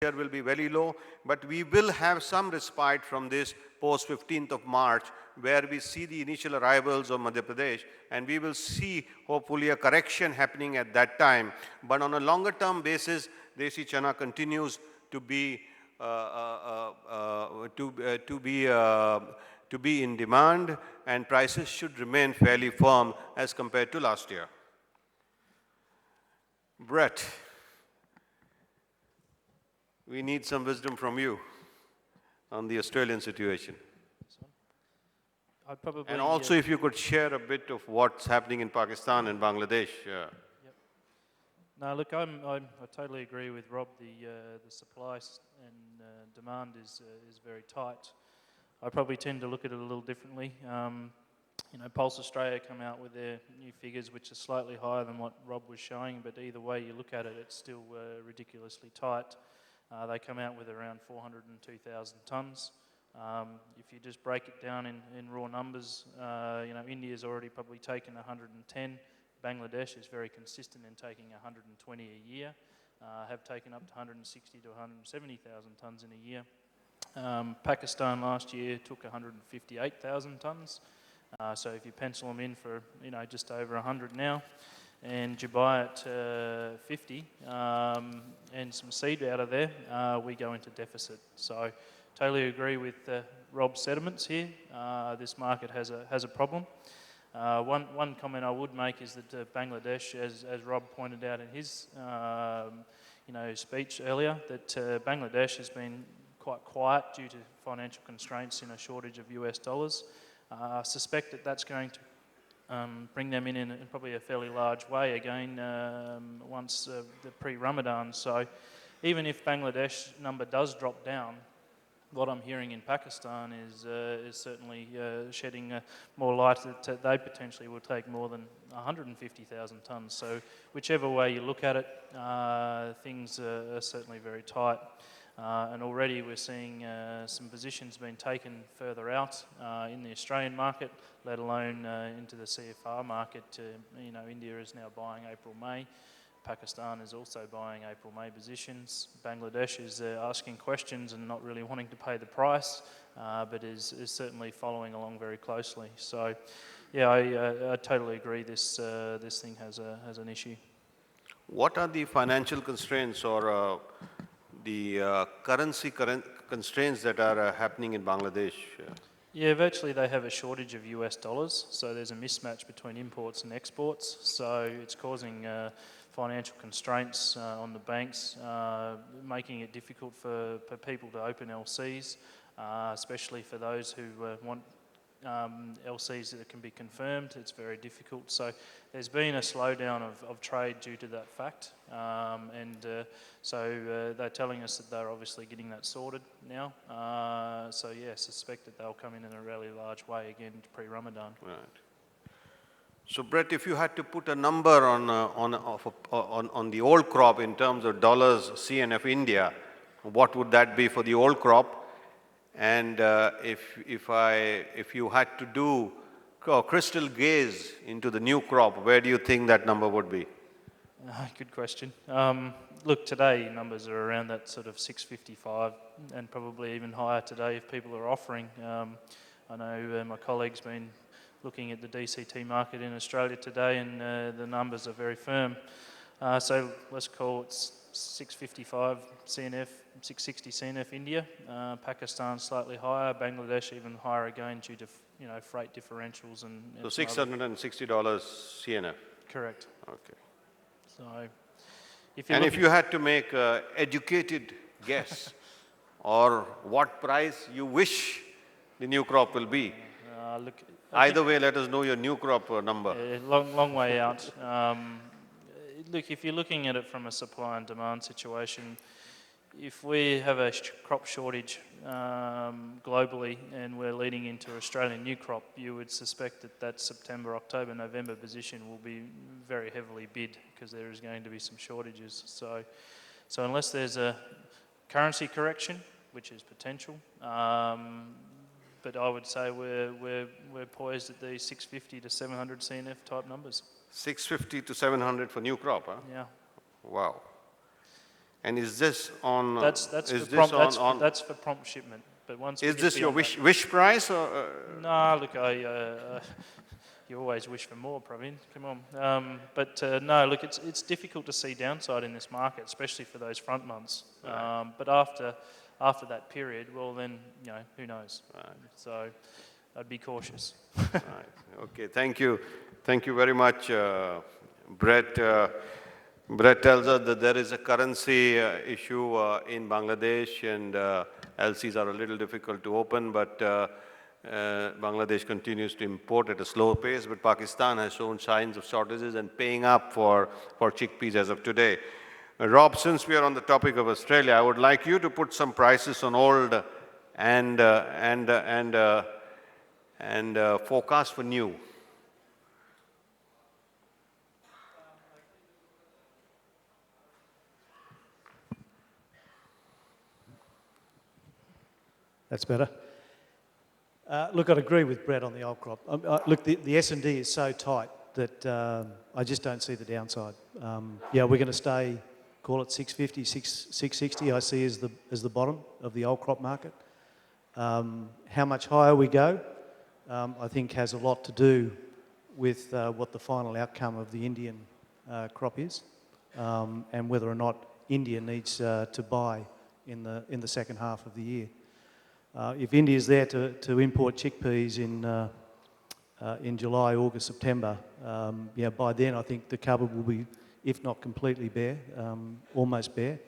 year will be very low, but we will have some respite from this post 15th of March, where we see the initial arrivals of Madhya Pradesh, and we will see hopefully a correction happening at that time. But on a longer term basis, Desi Chana continues to be to be in demand, and prices should remain fairly firm as compared to last year. Brett, we need some wisdom from you on the Australian situation. And also if you could share a bit of what's happening in Pakistan and Bangladesh. Yep. No, look, I totally agree with Rob. The supply and demand is very tight. I probably tend to look at it a little differently. You know, Pulse Australia come out with their new figures, which are slightly higher than what Rob was showing, but either way you look at it, it's still ridiculously tight. They come out with around 402,000 tonnes. If you just break it down in raw numbers, you know, India's already probably taken 110. Bangladesh is very consistent in taking 120 a year, have taken up to 160 to 170,000 tonnes in a year. Pakistan last year took 158,000 tonnes. So if you pencil them in for, you know, just over 100 now, and Dubai at 50, and some seed out of there, we go into deficit. So totally agree with Rob's sentiments here. This market has a problem. One comment I would make is that Bangladesh, as Rob pointed out in his you know, speech earlier, that Bangladesh has been quite quiet due to financial constraints in a shortage of US dollars. I suspect that that's going to bring them in probably a fairly large way again once the pre-Ramadan. So even if Bangladesh number does drop down, what I'm hearing in Pakistan is certainly shedding more light that they potentially will take more than 150,000 tonnes. So whichever way you look at it, things are certainly very tight. And already we're seeing some positions being taken further out in the Australian market, let alone into the CFR market. You know, India is now buying April, May. Pakistan is also buying April, May positions. Bangladesh is asking questions and not really wanting to pay the price, but is certainly following along very closely. So, yeah, I totally agree. This thing has an issue. What are the financial constraints or the currency constraints that are happening in Bangladesh? Yeah, virtually they have a shortage of US dollars, so there's a mismatch between imports and exports. So it's causing financial constraints on the banks, making it difficult for people to open LCs, especially for those who want LCs that can be confirmed. It's very difficult. So there's been a slowdown of trade due to that fact. So they're telling us that they're obviously getting that sorted now. So yeah, suspect that they'll come in a really large way again pre-Ramadan. Right. So Brett, if you had to put a number on the old crop in terms of dollars CNF India, what would that be for the old crop? And if you had to do a crystal gaze into the new crop, where do you think that number would be? Good question. Look, today numbers are around that sort of 655 and probably even higher today if people are offering. I know my colleague's been looking at the DCT market in Australia today, and the numbers are very firm. So let's call it 655 CNF, 660 CNF India, Pakistan slightly higher, Bangladesh even higher again due to, you know, freight differentials and so $660 CNF. Correct. Okay. So if you had to make an educated guess or what price you wish the new crop will be, look, either way, let us know your new crop number. Long way out. Look, if you're looking at it from a supply and demand situation, if we have a crop shortage globally and we're leading into Australian new crop, you would suspect that September, October, November position will be very heavily bid because there is going to be some shortages. So unless there's a currency correction, which is potential, but I would say we're poised at these 650 to 700 CNF type numbers. 650 to 700 for new crop, huh? Yeah. Wow. And is this on? That's is for this prompt. on? That's for prompt shipment. But once we Is get this your beyond wish price or? no, look, you always wish for more, Praveen. Come on. No, look, it's difficult to see downside in this market, especially for those front months. Right. But after that period, well, then who knows? Right. So I'd be cautious. Right. Okay. Thank you very much, Brett. Brett tells us that there is a currency issue in Bangladesh, and LCs are a little difficult to open, but Bangladesh continues to import at a slow pace, but Pakistan has shown signs of shortages and paying up for chickpeas as of today. Rob, since we are on the topic of Australia, I would like you to put some prices on old and forecast for new. That's better. Look, I'd agree with Brett on the old crop. Look, the S&D is so tight that I just don't see the downside. We're going to stay, call it 650, 660, I see as the bottom of the old crop market. How much higher we go, I think has a lot to do with what the final outcome of the Indian crop is, and whether or not India needs to buy in the second half of the year. If India is there to import chickpeas in July, August, September, by then I think the cupboard will be, if not completely bare, almost bare.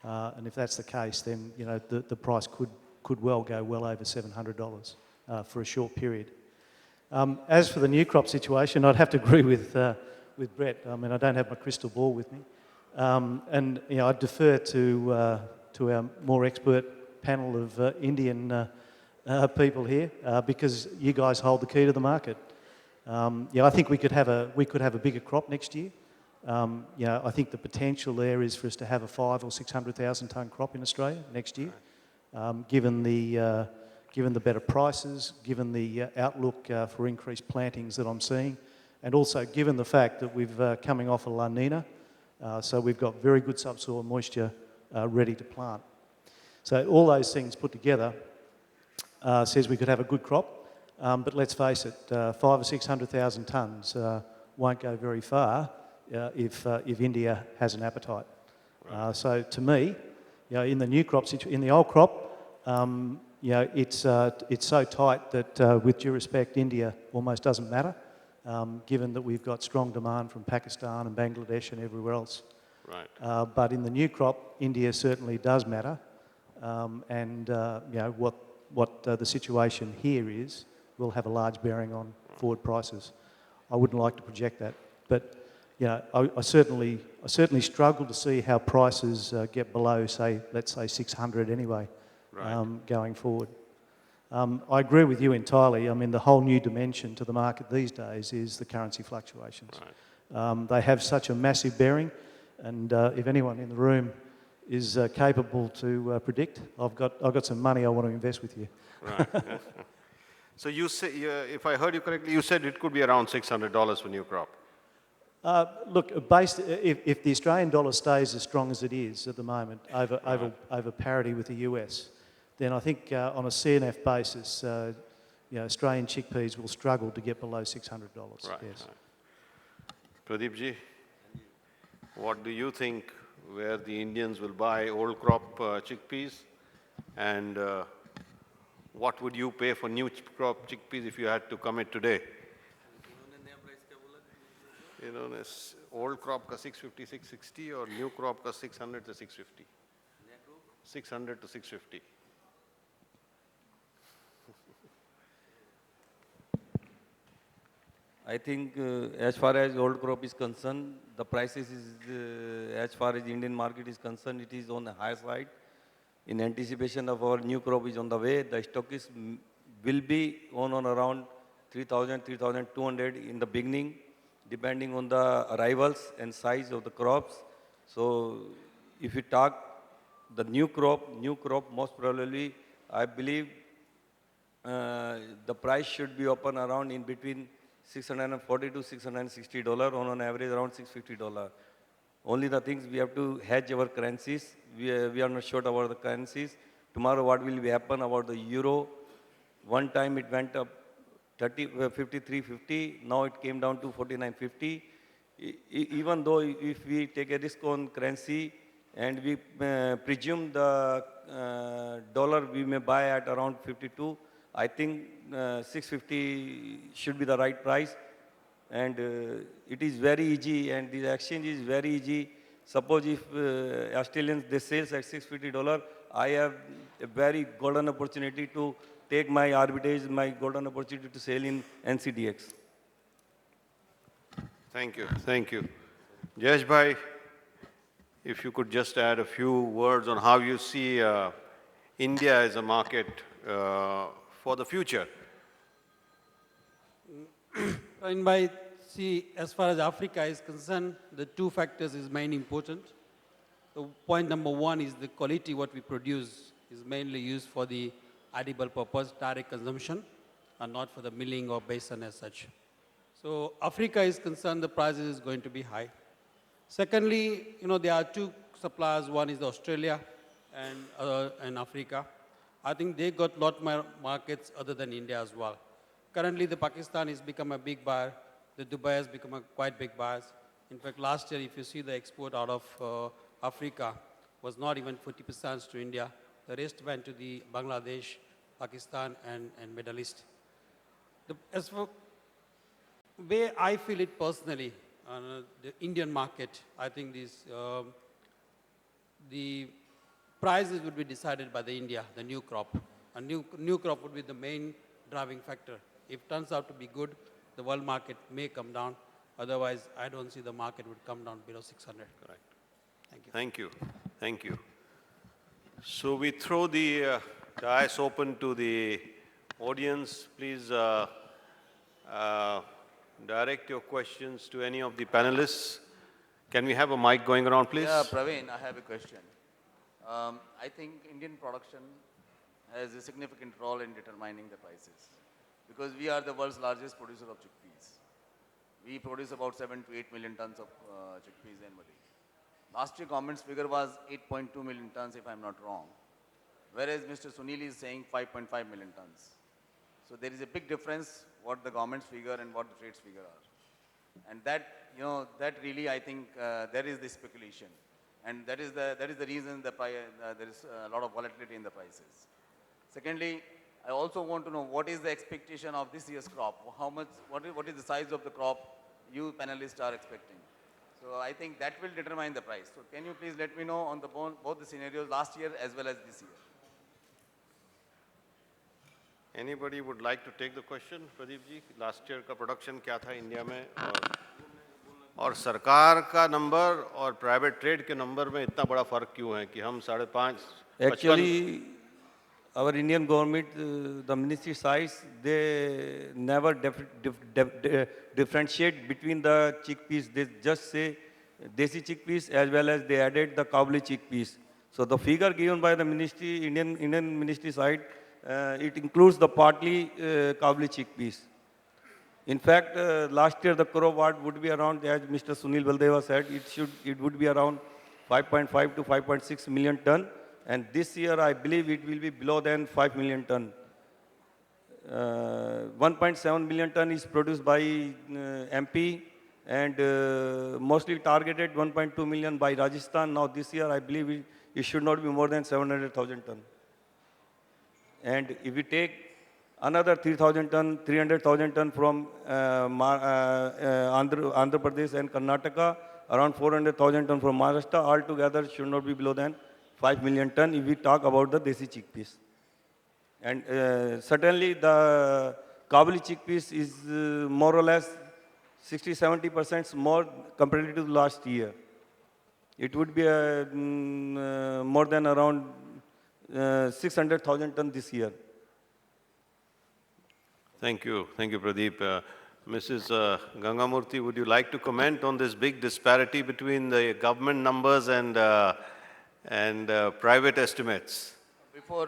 And if that's the case, then the price could well go well over $700 for a short period. As for the new crop situation, I'd have to agree with Brett. I mean, I don't have my crystal ball with me, and I'd defer to our more expert panel of Indian people here because you guys hold the key to the market. I think we could have a bigger crop next year. I think the potential there is for us to have a 500,000 or 600,000 tonne crop in Australia next year, given the better prices, given the outlook for increased plantings that I'm seeing, and also given the fact that we've coming off a La Nina, so we've got very good subsoil moisture ready to plant. So all those things put together says we could have a good crop, but let's face it, 500,000 or 600,000 tonnes won't go very far if India has an appetite. Right. So to me, in the new crop in the old crop, it's so tight that with due respect, India almost doesn't matter, given that we've got strong demand from Pakistan and Bangladesh and everywhere else. Right. But in the new crop, India certainly does matter. What the situation here is will have a large bearing on forward prices. I wouldn't like to project that, but I certainly struggle to see how prices get below, let's say 600 anyway, right. Going forward. I agree with you entirely. I mean, the whole new dimension to the market these days is the currency fluctuations. Right. They have such a massive bearing, and if anyone in the room is capable to predict, I've got some money I want to invest with you. Right. So you say, if I heard you correctly, you said it could be around $600 for new crop. Look, if the Australian dollar stays as strong as it is at the moment, over parity with the US, then I think on a CNF basis, Australian chickpeas will struggle to get below $600. Right. Yes. Right. Pradeepji, what do you think? Where the Indians will buy old crop chickpeas, and what would you pay for new crop chickpeas if you had to commit today? Old crop ka 650, 660 or new crop ka 600 to 650? 600 to 650. I think as far as old crop is concerned, the prices is, as far as Indian market is concerned, it is on the higher side. In anticipation of our new crop is on the way, the stockists will be on around 3,000, 3,200 in the beginning, depending on the arrivals and size of the crops. So if you talk the new crop most probably, I believe the price should be open around in between $640 to $660 on an average around $650. Only the things we have to hedge our currencies. We are not sure about the currencies. Tomorrow what will be happen about the euro? One time it went up 53.50. Now it came down to 49.50. Even though if we take a risk on currency and we presume the dollar we may buy at around 52, I think 650 should be the right price. And it is very easy, and the exchange is very easy. Suppose if Australians they sales at $650, I have a very golden opportunity to take my arbitrage, my golden opportunity to sell in NCDX. Thank you, thank you. Jayesh bhai, if you could just add a few words on how you see India as a market for the future. And by see, as far as Africa is concerned, the two factors is main important. The point number one is the quality what we produce is mainly used for the edible purpose, direct consumption, and not for the milling or basin as such. So Africa is concerned, the prices is going to be high. Secondly, there are two suppliers. One is Australia and Africa. I think they got lot more markets other than India as well. Currently, the Pakistan has become a big buyer. The Dubai has become a quite big buyer. In fact, last year, if you see the export out of Africa, was not even 40% to India. The rest went to the Bangladesh, Pakistan, and Middle East. As for way I feel it personally, the Indian market, I think the prices would be decided by the India, the new crop. A new crop would be the main driving factor. If it turns out to be good, the world market may come down. Otherwise, I don't see the market would come down below 600. Correct. Thank you. Thank you, thank you. So we throw the dais open to the audience. Please direct your questions to any of the panelists. Can we have a mic going around, please? Yeah, Praveen, I have a question. I think Indian production has a significant role in determining the prices because we are the world's largest producer of chickpeas. We produce about 7 to 8 million tons of chickpeas annually. Last year government's figure was 8.2 million tons if I'm not wrong, whereas Mr. Sunil is saying 5.5 million tons. So there is a big difference what the government's figure and what the trade's figure are. And that, that really I think there is the speculation. And that is the reason there is a lot of volatility in the prices. Secondly, I also want to know what is the expectation of this year's crop? What is the size of the crop you panelists are expecting? So I think that will determine the price. So can you please let me know on both the scenarios last year as well as this year? Anybody would like to take the question, Pradeep ji? Last year का production क्या था India में और सरकार का number और private trade के number में इतना बड़ा फर्क क्यों है कि हम 5.5 Actually, our Indian government, the ministry sides, they never differentiate between the chickpeas. They just say desi chickpeas as well as they added the Kabuli chickpeas. So the figure given by the ministry, Indian ministry side, it includes the partly Kabuli chickpeas. In fact, last year the crop would be around, as Mr. Sunil Baldeva said, it would be around 5.5 to 5.6 million ton. And this year, I believe it will be below than 5 million ton. 1.7 million ton is produced by MP and mostly targeted 1.2 million by Rajasthan. Now this year, I believe it should not be more than 700,000 ton. And if we take another 3,000 ton, 300,000 ton from Andhra Pradesh and Karnataka, around 400,000 ton from Maharashtra, altogether should not be below than 5 million ton if we talk about the desi chickpeas. And certainly the Kabuli chickpeas is more or less 60-70% more compared to last year. It would be more than around 600,000 ton this year. Thank you, Pradeep. Mrs. Gangamurthy, would you like to comment on this big disparity between the government numbers and private estimates? Before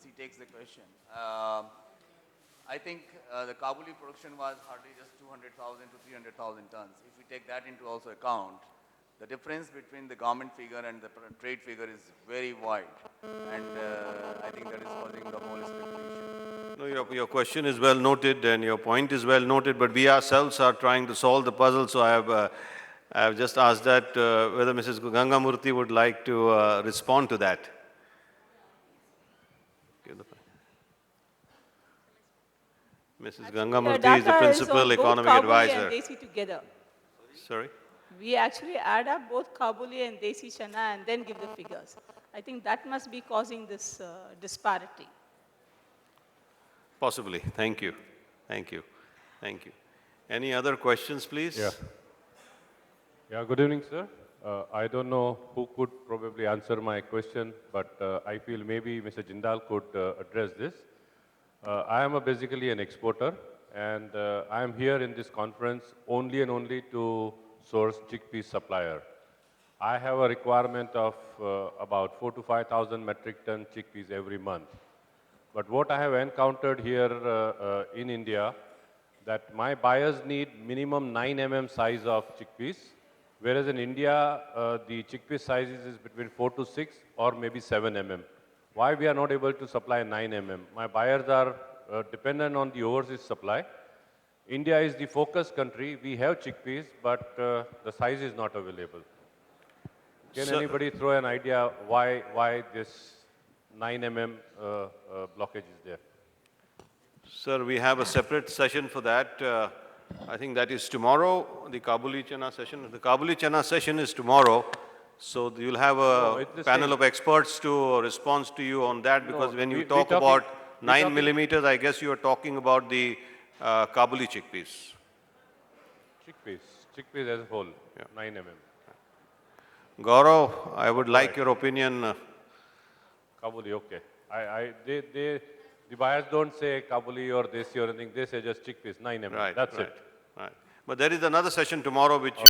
she takes the question, I think the Kabuli production was hardly just 200,000 to 300,000 tons. If we take that into also account, The difference between the government figure and the trade figure is very wide, and I think that is causing the whole speculation. No, your question is well noted and your point is well noted, but we ourselves are trying to solve the puzzle, so I have just asked that whether Mrs. Gangamurthy would like to respond to that. Give the- Mrs. Gangamurthy is the principal economic advisor. And Desi together. Sorry? We actually add up both Kabuli and Desi Chana and then give the figures. I think that must be causing this disparity. Possibly. Thank you. Thank you. Thank you. Any other questions, please? Yeah. Yeah, good evening, sir. I don't know who could probably answer my question, but I feel maybe Mr. Jindal could address this. I am basically an exporter, and I am here in this conference only and only to source chickpea supplier. I have a requirement of about 4,000 to 5,000 metric ton chickpeas every month. But what I have encountered here in India, that my buyers need minimum 9 mm size of chickpeas, whereas in India, the chickpea sizes is between 4 to 6 or maybe 7 mm. Why we are not able to supply 9 mm? My buyers are dependent on the overseas supply. India is the focus country. We have chickpeas, but the size is not available. Can Sir- anybody throw an idea why this 9 mm blockage is there? Sir, we have a separate session for that. I think that is tomorrow, the Kabuli Chana session. The Kabuli Chana session is tomorrow, so you'll have No, a it's the panel same. of experts to respond to you on that, because No, when you we talk talking- about we 9 talking- millimeters, I guess you are talking about the Kabuli chickpeas. Chickpeas as a whole, 9 mm. Gaurav, I would like Right. your opinion. Kabuli, okay. The buyers don't say Kabuli or Desi or anything. They say just chickpeas, 9 mm. Right, That's right, it. right. But there is another session tomorrow which